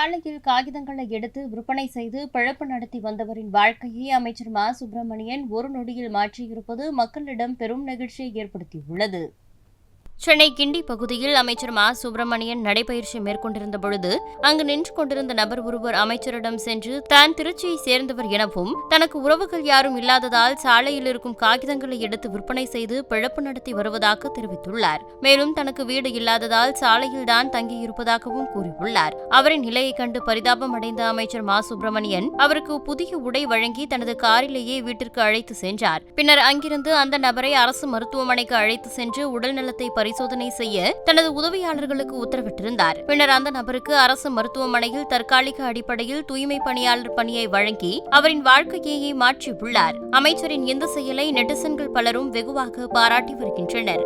சாலையில் காகிதங்களை எடுத்து விற்பனை செய்து பிழைப்பு நடத்தி வந்தவரின் வாழ்க்கையை அமைச்சர் மா சுப்பிரமணியன் ஒரு நொடியில் மாற்றியிருப்பது மக்களிடம் பெரும் நெகிழ்ச்சியை ஏற்படுத்தியுள்ளது. சென்னை கிண்டி பகுதியில் அமைச்சர் மா சுப்பிரமணியன் நடைபயிற்சி மேற்கொண்டிருந்த பொழுது அங்கு நின்று கொண்டிருந்த நபர் ஒருவர் அமைச்சரிடம் சென்று தான் திருச்சியை சேர்ந்தவர் எனவும் தனக்கு உறவுகள் யாரும் இல்லாததால் சாலையில் இருக்கும் காகிதங்களை எடுத்து விற்பனை செய்து பிழைப்பு நடத்தி வருவதாக தெரிவித்துள்ளார். மேலும் தனக்கு வீடு இல்லாததால் சாலையில் தான் தங்கியிருப்பதாகவும் கூறியுள்ளார். அவரின் நிலையை கண்டு பரிதாபம் அடைந்த அமைச்சர் மா சுப்பிரமணியன் அவருக்கு புதிய உடை வழங்கி தனது காரிலேயே வீட்டிற்கு அழைத்து சென்றார். பின்னர் அங்கிருந்து அந்த நபரை அரசு மருத்துவமனைக்கு அழைத்து சென்று உடல்நலத்தை பரிசோதனை செய்ய தனது உதவியாளர்களுக்கு உத்தரவிட்டிருந்தார். பின்னர் அந்த நபருக்கு அரசு மருத்துவமனையில் தற்காலிக அடிப்படையில் தூய்மை பணியாளர் பணியை வழங்கி அவரின் வாழ்க்கையை மாற்றியுள்ளார். அமைச்சரின் இந்த செயலை நெட்டிசன்கள் பலரும் வெகுவாக பாராட்டி வருகின்றனர்.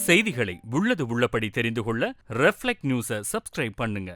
செய்திகளை உள்ளது உள்ளபடி தெரிந்து கொள்ள ரெஃப்ளெக்ட் நியூஸை சப்ஸ்கிரைப் பண்ணுங்க.